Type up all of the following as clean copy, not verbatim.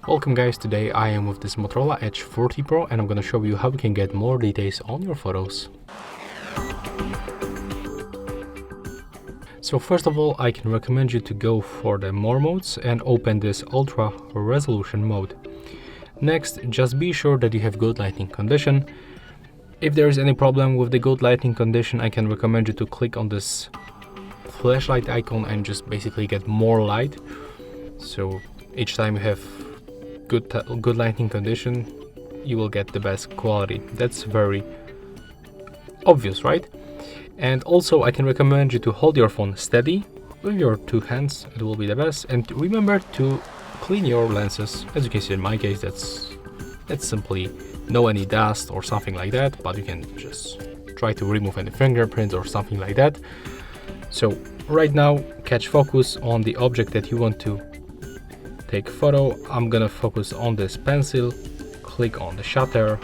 Welcome guys, today I am with this Motorola Edge 40 Pro and I'm gonna show you how you can get more details on your photos. So first of all, I can recommend you to go for the more modes and open this ultra resolution mode. Next, just be sure that you have good lighting condition. If there is any problem with the good lighting condition, I can recommend you to click on this flashlight icon and just basically get more light. So each time you have good lighting condition, you will get the best quality. That's very obvious, right? And also I can recommend you to hold your phone steady with your two hands. It will be the best. And remember to clean your lenses. As you can see in my case, that's simply no any dust or something like that, but you can just try to remove any fingerprints or something like that. So right now, catch focus on the object that you want to take a photo. I'm gonna focus on this pencil, click on the shutter.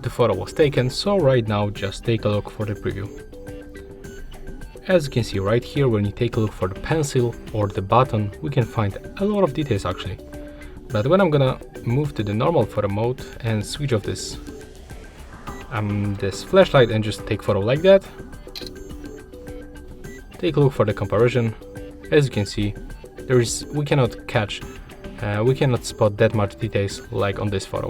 The photo was taken, so right now just take a look for the preview. As you can see right here, when you take a look for the pencil or the button, we can find a lot of details actually. But when I'm gonna move to the normal photo mode and switch off this flashlight and just take photo like that, take a look for the comparison. As you can see, we cannot spot that much details like on this photo.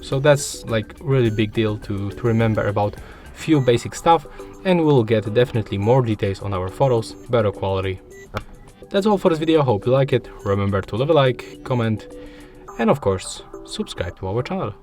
So that's like really big deal to remember about few basic stuff, and we'll get definitely more details on our photos, better quality. That's all for this video. Hope you like it. Remember to leave a like, comment, and of course subscribe to our channel.